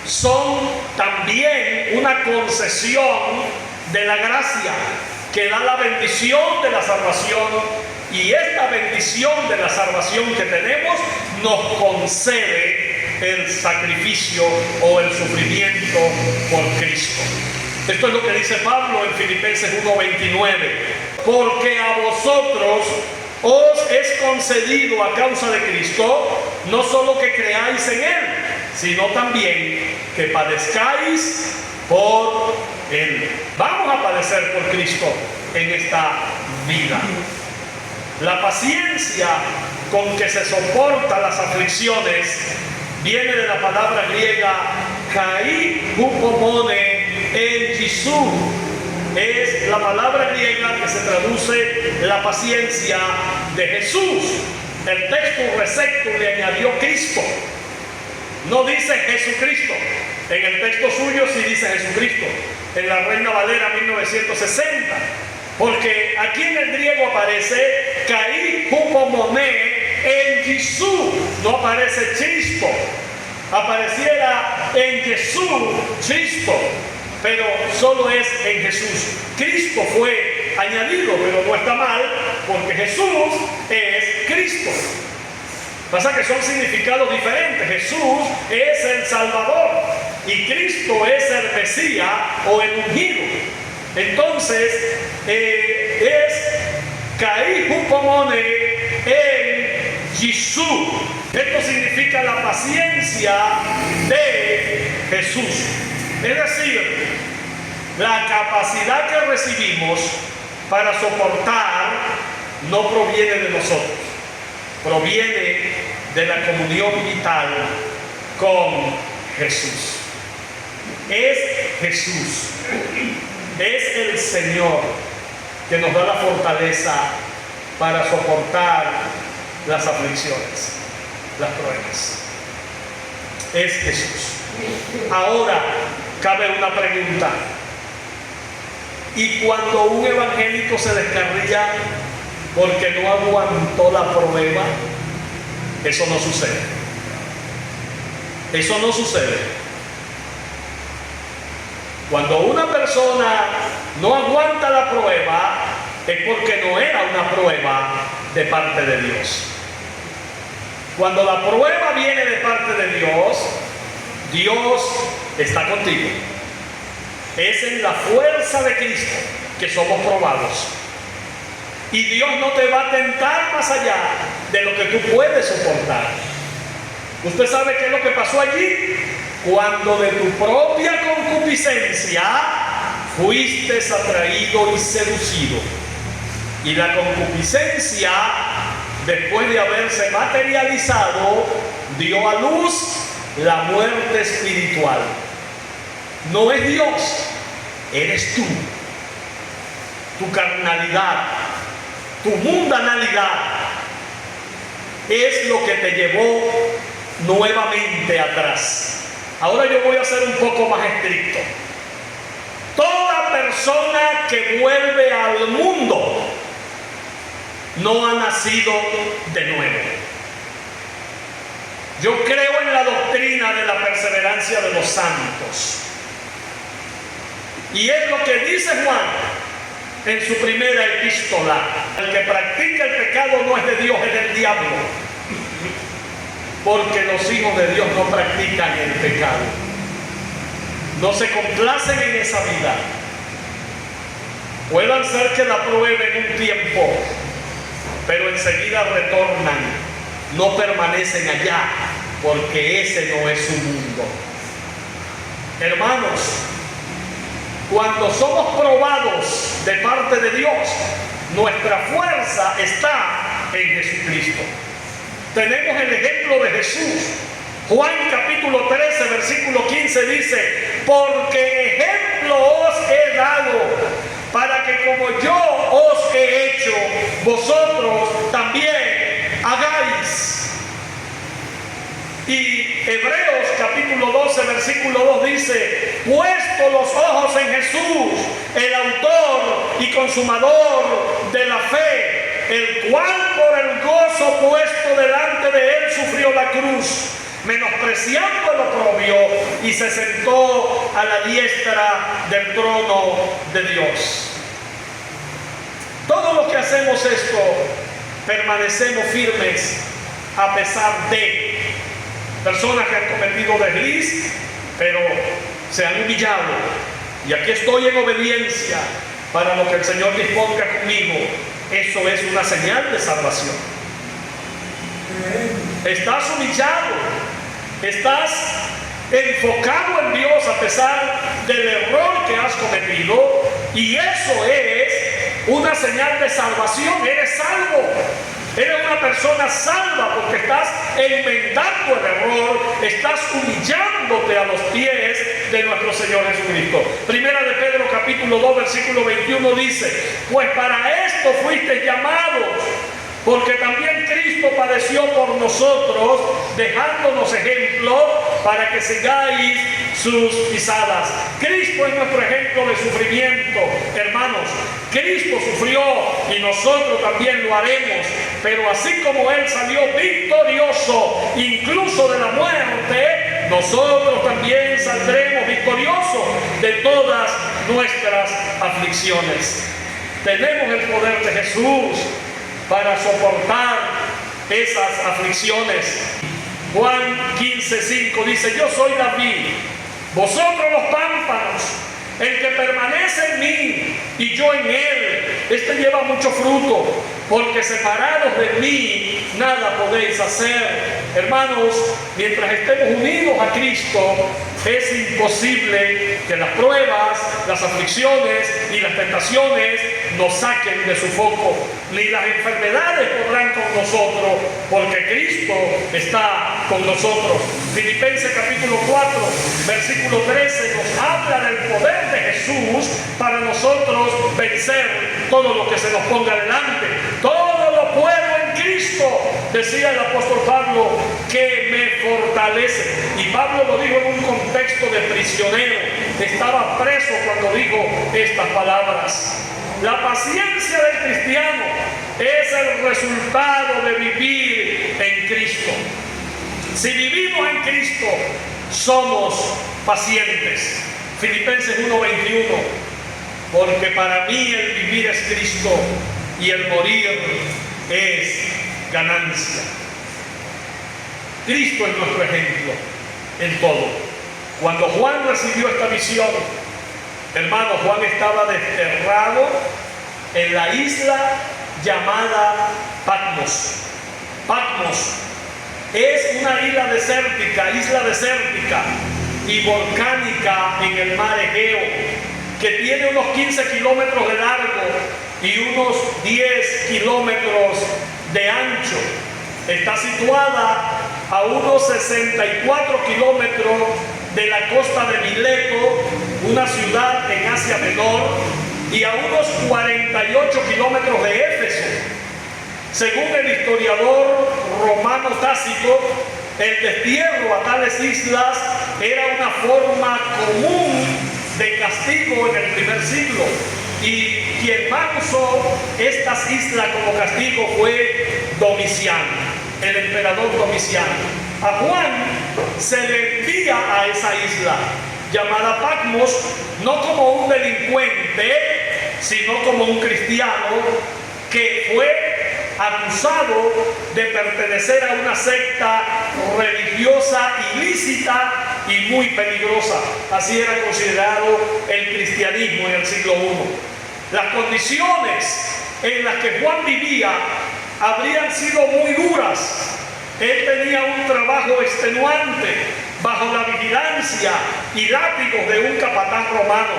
son también una concesión de la gracia que da la bendición de la salvación, y esta bendición de la salvación que tenemos nos concede el sacrificio o el sufrimiento por Cristo. Esto es lo que dice Pablo en Filipenses 1:29: porque a vosotros os es concedido a causa de Cristo no solo que creáis en Él, sino también que padezcáis por Él. Vamos a padecer por Cristo en esta vida. La paciencia con que se soportan las aflicciones viene de la palabra griega kai hupomone en Jesús. Es la palabra griega que se traduce la paciencia de Jesús. El texto recepto le añadió Cristo. No dice Jesucristo. En el texto suyo sí dice Jesucristo. En la Reina Valera 1960. Porque aquí en el griego aparece Kai Hupomone en Jesús. No aparece Cristo. Apareciera en Jesús, Cristo. Pero solo es en Jesús. Cristo fue añadido, pero no está mal, porque Jesús es Cristo. Pasa que son significados diferentes. Jesús es el Salvador y Cristo es el Mesías o el ungido. Entonces, es Kai Hupomone en Jesús. Esto significa la paciencia de Jesús. Es decir, la capacidad que recibimos para soportar no proviene de nosotros, proviene de la comunión vital con Jesús. Es Jesús, es el Señor que nos da la fortaleza para soportar las aflicciones, las pruebas. Es Jesús. Ahora cabe una pregunta. ¿Y cuando un evangélico se descarría porque no aguantó la prueba? Eso no sucede. Eso no sucede. Cuando una persona no aguanta la prueba, es porque no era una prueba de parte de Dios. Cuando la prueba viene de parte de Dios, Dios está contigo. Es en la fuerza de Cristo que somos probados. Y Dios no te va a tentar más allá de lo que tú puedes soportar. ¿Usted sabe qué es lo que pasó allí? Cuando de tu propia concupiscencia fuiste atraído y seducido. Y la concupiscencia, después de haberse materializado, dio a luz la muerte espiritual. No es Dios, eres tú. Tu carnalidad, tu mundanalidad es lo que te llevó nuevamente atrás. Ahora yo voy a ser un poco más estricto. Toda persona que vuelve al mundo no ha nacido de nuevo. Yo creo en la doctrina de la perseverancia de los santos. Y es lo que dice Juan en su primera epístola: el que practica el pecado no es de Dios, es del diablo. Porque los hijos de Dios no practican el pecado, no se complacen en esa vida. Puedan ser que la prueben un tiempo, pero enseguida retornan, no permanecen allá, porque ese no es su mundo. Hermanos, cuando somos probados de parte de Dios, nuestra fuerza está en Jesucristo. Tenemos el ejemplo de Jesús. Juan capítulo 13, versículo 15 dice: porque ejemplo os he dado, para que como yo os he hecho, vosotros también hagáis. Y Hebreos capítulo 12, versículo 2 dice: puesto los ojos en Jesús, el autor y consumador de la fe, el cual por el gozo puesto delante de él sufrió la cruz, menospreciando el oprobio, y se sentó a la diestra del trono de Dios. Todos los que hacemos esto permanecemos firmes a pesar de personas que han cometido desliz, pero se han humillado. Y aquí estoy en obediencia para lo que el Señor disponga conmigo. Eso es una señal de salvación. Estás humillado, estás enfocado en Dios a pesar del error que has cometido, y eso es una señal de salvación. Eres salvo, eres una persona salva, porque estás enmendando el error, estás humillándote a los pies de nuestro Señor Jesucristo. Primera de Pedro capítulo 2 versículo 21 dice: pues para esto fuisteis llamados, porque también Cristo padeció por nosotros, dejándonos ejemplo para que sigáis sus pisadas. Cristo es nuestro ejemplo de sufrimiento, hermanos. Cristo sufrió y nosotros también lo haremos, pero así como Él salió victorioso, incluso de la muerte, nosotros también saldremos victoriosos de todas nuestras aflicciones. Tenemos el poder de Jesús para soportar esas aflicciones. Juan 15:5 dice: yo soy la vid, vosotros los pámpanos. El que permanece en mí y yo en él, este lleva mucho fruto, porque separados de mí nada podéis hacer. Hermanos, mientras estemos unidos a Cristo, es imposible que las pruebas, las aflicciones y las tentaciones nos saquen de su foco, ni las enfermedades podrán con nosotros, porque Cristo está con nosotros. Filipenses capítulo 4, versículo 13 nos habla del poder de Jesús para nosotros vencer todo lo que se nos ponga delante. Todo lo puedo en Cristo, decía el apóstol Pablo, que me fortalece. Y Pablo lo dijo en un contexto de prisionero. Estaba preso cuando dijo estas palabras. La paciencia del cristiano es el resultado de vivir en Cristo. Si vivimos en Cristo, somos pacientes. Filipenses 1:21, porque para mí el vivir es Cristo y el morir es ganancia. Cristo es nuestro ejemplo en todo. Cuando Juan recibió esta visión, hermano, Juan estaba desterrado en la isla llamada Patmos. Patmos es una isla desértica y volcánica en el mar Egeo, que tiene unos 15 kilómetros de largo y unos 10 kilómetros de ancho. Está situada a unos 64 kilómetros de la costa de Mileto, una ciudad en Asia Menor, y a unos 48 kilómetros de Éfeso. Según el historiador romano Tácito, el destierro a tales islas era una forma común de castigo en el primer siglo, y quien más usó estas islas como castigo fue Domiciano, el emperador Domiciano. A Juan se le envía a esa isla llamada Patmos, no como un delincuente, sino como un cristiano que fue acusado de pertenecer a una secta religiosa ilícita y muy peligrosa. Así era considerado el cristianismo en el siglo I. Las condiciones en las que Juan vivía habrían sido muy duras. Él tenía un trabajo extenuante bajo la vigilancia y látigos de un capataz romano,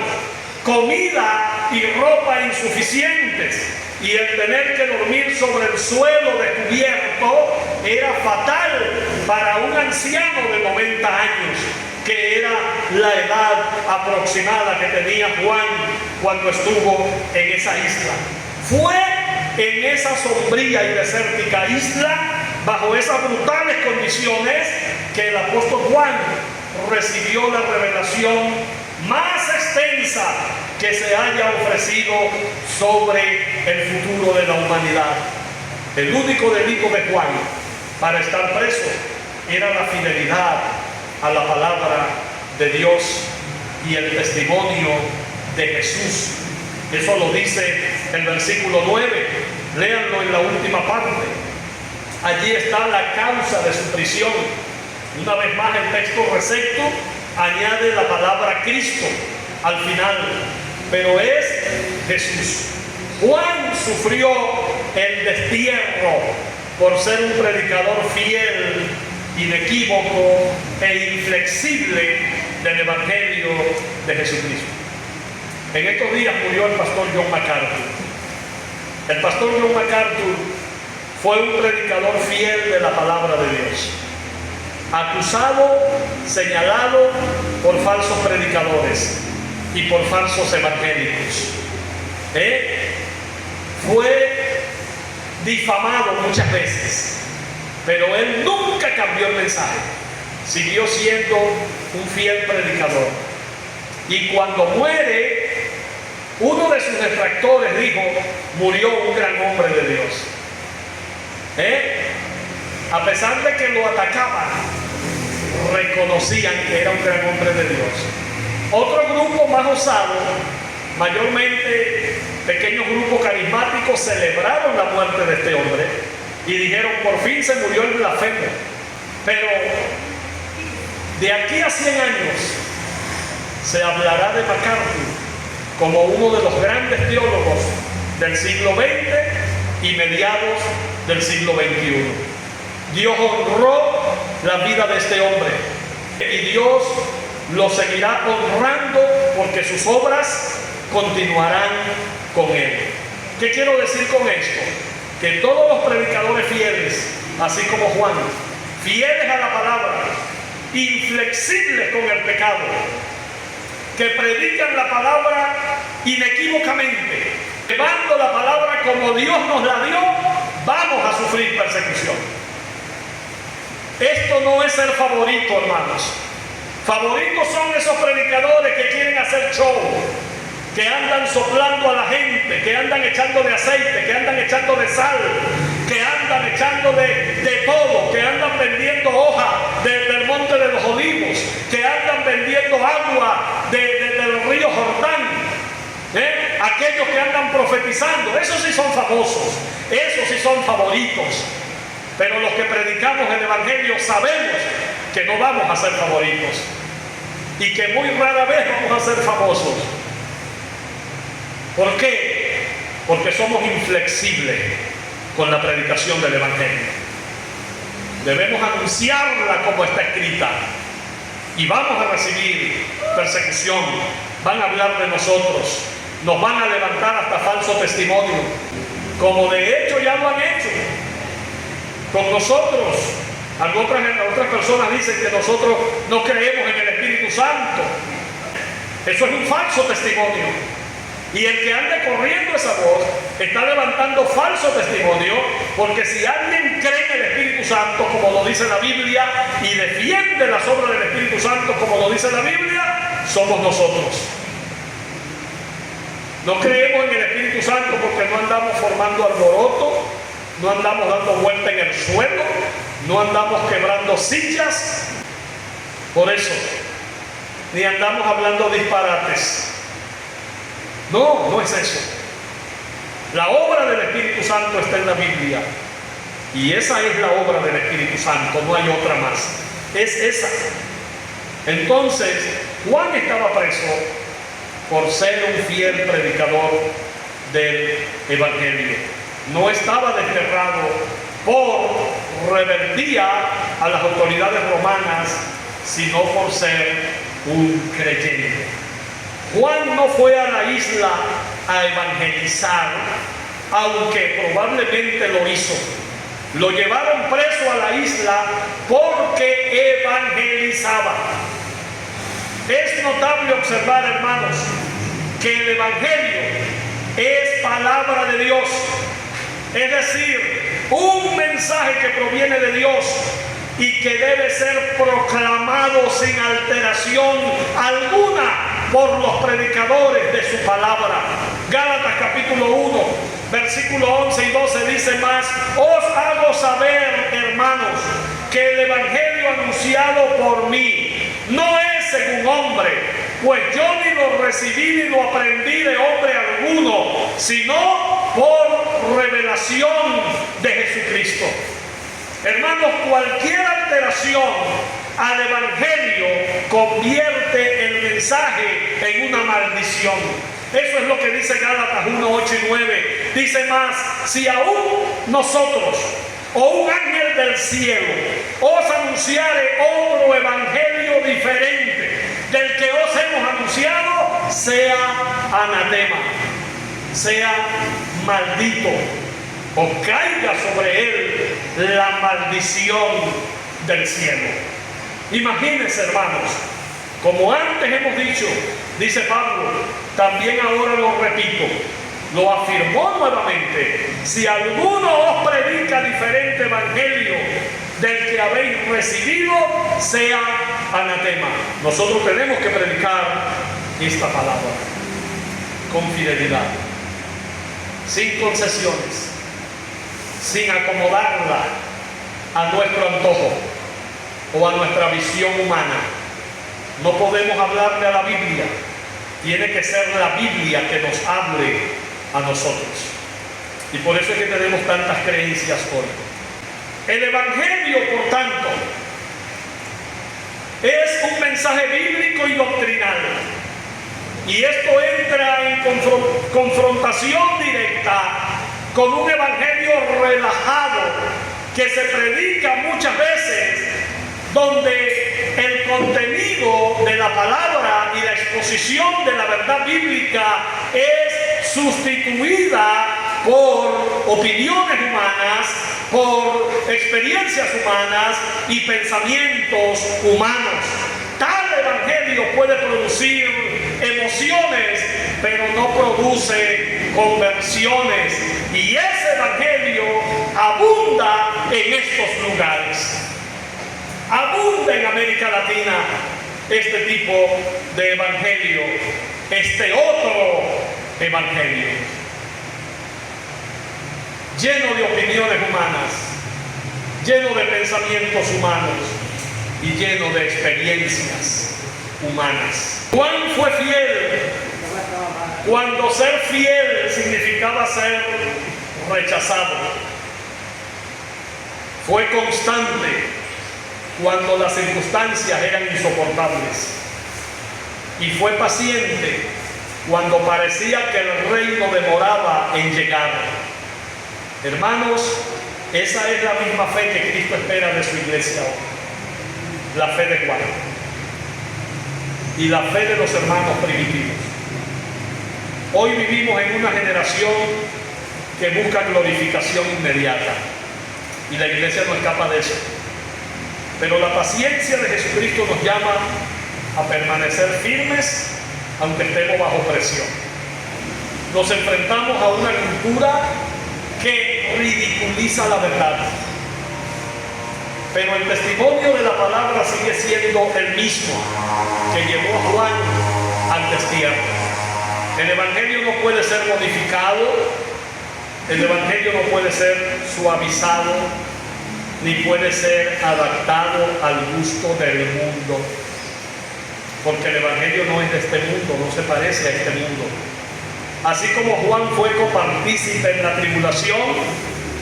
comida y ropa insuficientes, y el tener que dormir sobre el suelo descubierto era fatal para un anciano de 90 años, que era la edad aproximada que tenía Juan cuando estuvo en esa isla. Fue en esa sombría y desértica isla, bajo esas brutales condiciones, que el apóstol Juan recibió la revelación más extensa que se haya ofrecido sobre el futuro de la humanidad. El único delito de Juan para estar preso era la fidelidad a la palabra de Dios y el testimonio de Jesús. Eso lo dice el versículo 9. Léanlo en la última parte. Allí está la causa de su prisión. Una vez más, el texto recepto añade la palabra Cristo al final, pero es Jesús. Juan sufrió el destierro por ser un predicador fiel, inequívoco e inflexible del Evangelio de Jesucristo. En estos días murió el pastor John MacArthur. El pastor John MacArthur fue un predicador fiel de la palabra de Dios, acusado, señalado por falsos predicadores y por falsos evangélicos. Fue difamado muchas veces, pero él nunca cambió el mensaje. Siguió siendo un fiel predicador. Y cuando muere, uno de sus detractores dijo: murió un gran hombre de Dios. A pesar de que lo atacaban, reconocían que era un gran hombre de Dios. Otro grupo más osado, mayormente pequeños grupos carismáticos, celebraron la muerte de este hombre y dijeron: por fin se murió el blasfemo. Pero de aquí a 100 años se hablará de MacArthur como uno de los grandes teólogos del siglo XX y mediados del siglo XXI. Dios honró la vida de este hombre y Dios lo seguirá honrando porque sus obras continuarán con él. ¿Qué quiero decir con esto? Que todos los predicadores fieles, así como Juan, fieles a la palabra, inflexibles con el pecado, que predican la palabra inequívocamente, llevando la palabra como Dios nos la dio, vamos a sufrir persecución. Esto no es ser favorito, hermanos. Favoritos son esos predicadores que quieren hacer show, que andan soplando a la gente, que andan echando de aceite, que andan echando de sal, que andan echando de todo, que andan vendiendo hoja del monte de los olivos, que andan vendiendo agua del río Jordán. Aquellos que andan profetizando, esos sí son famosos, esos sí son favoritos. Pero los que predicamos el evangelio sabemos que no vamos a ser favoritos y que muy rara vez vamos a ser famosos. ¿Por qué? Porque somos inflexibles con la predicación del evangelio. Debemos anunciarla como está escrita y vamos a recibir persecución. Van a hablar de nosotros, nos van a levantar hasta falso testimonio, como de hecho ya lo han hecho con nosotros. Otras personas dicen que nosotros no creemos en el Espíritu Santo. Eso es un falso testimonio. Y el que ande corriendo esa voz está levantando falso testimonio, porque si alguien cree en el Espíritu Santo, como lo dice la Biblia, y defiende las obras del Espíritu Santo, como lo dice la Biblia, somos nosotros. No creemos en el Espíritu Santo porque no andamos formando alboroto, no andamos dando vuelta en el suelo, no andamos quebrando sillas, por eso, ni andamos hablando disparates. No, no es eso. La obra del Espíritu Santo está en la Biblia y esa es la obra del Espíritu Santo, no hay otra más, es esa. Entonces, Juan estaba preso por ser un fiel predicador del evangelio. No estaba desterrado por rebeldía a las autoridades romanas, sino por ser un creyente. Juan no fue a la isla a evangelizar, aunque probablemente lo hizo. Lo llevaron preso a la isla porque evangelizaba. Es notable observar, hermanos, que el evangelio es palabra de Dios. Es decir, un mensaje que proviene de Dios y que debe ser proclamado sin alteración alguna por los predicadores de su palabra. Gálatas capítulo 1, versículo 11 y 12 dice más: os hago saber, hermanos, que el evangelio anunciado por mí no es según hombre, pues yo ni lo recibí ni lo aprendí de hombre alguno, sino por revelación de Jesucristo. Hermanos, cualquier alteración al evangelio convierte el mensaje en una maldición. Eso es lo que dice Gálatas 1, 8 y 9. Dice más: si aún nosotros o un ángel del cielo os anunciare otro evangelio diferente del que os hemos anunciado, sea anatema, sea maldito, o caiga sobre él la maldición del cielo. Imagínense, hermanos, como antes hemos dicho, dice Pablo, también ahora lo repito, lo afirmó nuevamente: si alguno os predica diferente evangelio del que habéis recibido, sea anatema. Nosotros tenemos que predicar esta palabra con fidelidad, sin concesiones, sin acomodarla a nuestro antojo o a nuestra visión humana. No podemos hablarle a la Biblia, tiene que ser la Biblia que nos hable a nosotros. Y por eso es que tenemos tantas creencias hoy. El Evangelio, por tanto, es un mensaje bíblico y doctrinal. Y esto entra en confrontación directa con un evangelio relajado que se predica muchas veces, donde el contenido de la palabra y la exposición de la verdad bíblica es sustituida por opiniones humanas, por experiencias humanas y pensamientos humanos. Tal evangelio puede producir emociones, pero no produce conversiones. Y ese evangelio abunda en estos lugares. Abunda en América Latina este tipo de evangelio, este otro evangelio, lleno de opiniones humanas, lleno de pensamientos humanos y lleno de experiencias humanas. Juan fue fiel cuando ser fiel significaba ser rechazado. Fue constante cuando las circunstancias eran insoportables. Y fue paciente cuando parecía que el reino demoraba en llegar. Hermanos, esa es la misma fe que Cristo espera de su iglesia hoy. La fe de Juan y la fe de los hermanos primitivos. Hoy vivimos en una generación que busca glorificación inmediata y la iglesia no escapa de eso. Pero la paciencia de Jesucristo nos llama a permanecer firmes aunque estemos bajo presión. Nos enfrentamos a una cultura que ridiculiza la verdad, pero el testimonio de la palabra sigue siendo el mismo que llevó a Juan al destierro. El evangelio no puede ser modificado, el evangelio no puede ser suavizado, ni puede ser adaptado al gusto del mundo, porque el evangelio no es de este mundo, no se parece a este mundo. Así como Juan fue copartícipe en la tribulación,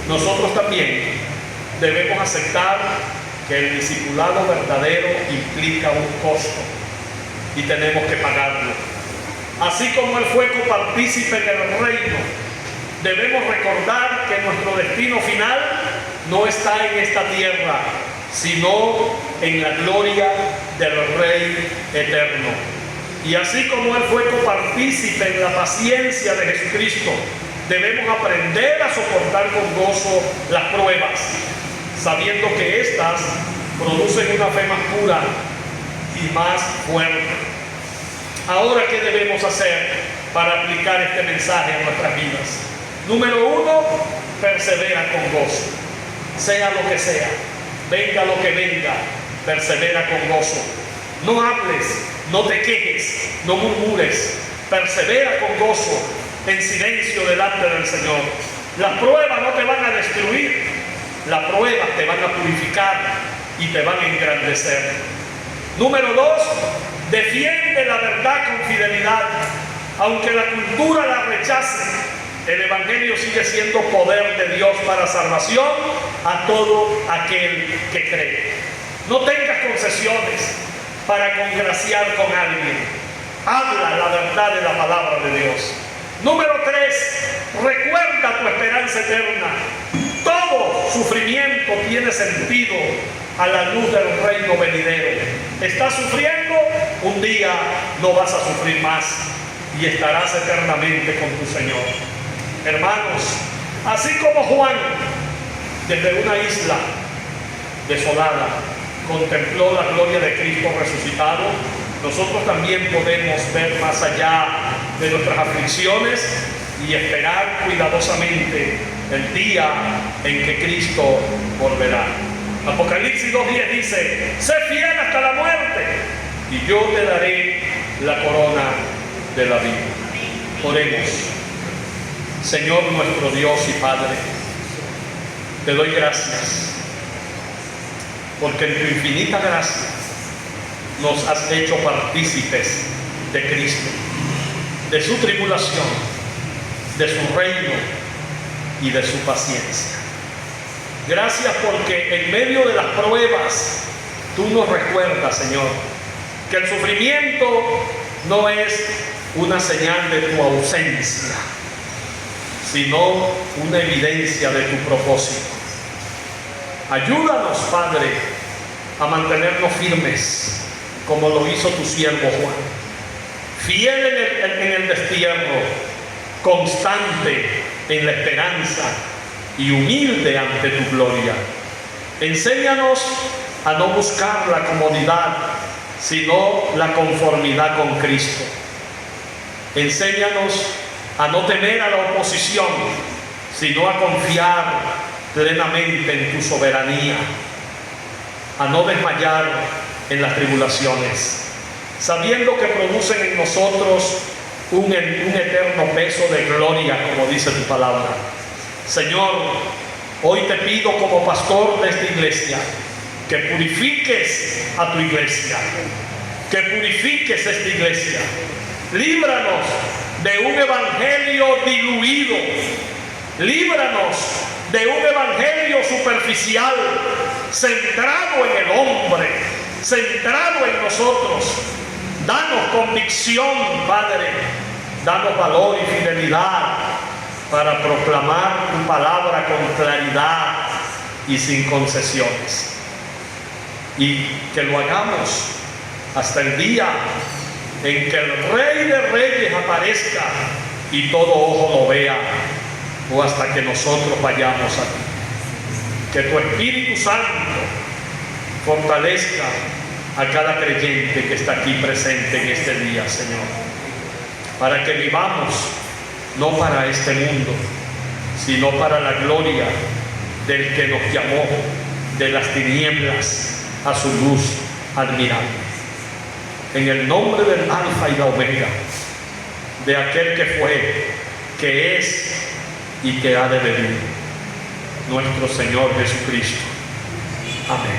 nosotros también debemos aceptar que el discipulado verdadero implica un costo y tenemos que pagarlo. Así como él fue copartícipe en el reino, debemos recordar que nuestro destino final no está en esta tierra, sino en la gloria del Rey eterno. Y así como él fue copartícipe en la paciencia de Jesucristo, debemos aprender a soportar con gozo las pruebas, sabiendo que éstas producen una fe más pura y más fuerte. Ahora, ¿qué debemos hacer para aplicar este mensaje a nuestras vidas? Número 1, persevera con gozo. Sea lo que sea, venga lo que venga, persevera con gozo. No hables, no te quejes, no murmures, persevera con gozo, en silencio delante del Señor. Las pruebas no te van a destruir, las pruebas te van a purificar y te van a engrandecer. Número 2, defiende la verdad con fidelidad. Aunque la cultura la rechace, el evangelio sigue siendo poder de Dios para salvación a todo aquel que cree. No tengas concesiones para congraciar con alguien. Habla la verdad de la palabra de Dios. Número 3, recuerda tu esperanza eterna. Todo sufrimiento tiene sentido a la luz del reino venidero. Estás sufriendo, un día no vas a sufrir más y estarás eternamente con tu Señor. Hermanos, así como Juan, desde una isla desolada, contempló la gloria de Cristo resucitado, nosotros también podemos ver más allá de nuestras aflicciones y esperar cuidadosamente el día en que Cristo volverá. Apocalipsis 2:10 dice: sé fiel hasta la muerte y yo te daré la corona de la vida. Oremos. Señor nuestro Dios y Padre, te doy gracias porque en tu infinita gracia nos has hecho partícipes de Cristo, de su tribulación, de su reino y de su paciencia. Gracias porque en medio de las pruebas tú nos recuerdas, Señor, que el sufrimiento no es una señal de tu ausencia, sino una evidencia de tu propósito. Ayúdanos, Padre, a mantenernos firmes, como lo hizo tu siervo Juan, fiel en el destierro, constante en la esperanza y humilde ante tu gloria. Enséñanos a no buscar la comodidad, sino la conformidad con Cristo. Enséñanos a no temer a la oposición, sino a confiar plenamente en tu soberanía, a no desmayar en las tribulaciones, sabiendo que producen en nosotros un eterno peso de gloria, como dice tu palabra. Señor, hoy te pido como pastor de esta iglesia que purifiques a tu iglesia, que purifiques esta iglesia. Líbranos de un evangelio diluido, líbranos de un evangelio superficial, centrado en el hombre, centrado en nosotros. Danos convicción, Padre, danos valor y fidelidad para proclamar tu palabra con claridad y sin concesiones, y que lo hagamos hasta el día en que el Rey de Reyes aparezca y todo ojo lo vea, o hasta que nosotros vayamos a ti. Que tu Espíritu Santo fortalezca a cada creyente que está aquí presente en este día, Señor, para que vivamos no para este mundo, sino para la gloria del que nos llamó de las tinieblas a su luz admirable. En el nombre del Alfa y la Omega, de aquel que fue, que es y que ha de venir, nuestro Señor Jesucristo. Amén.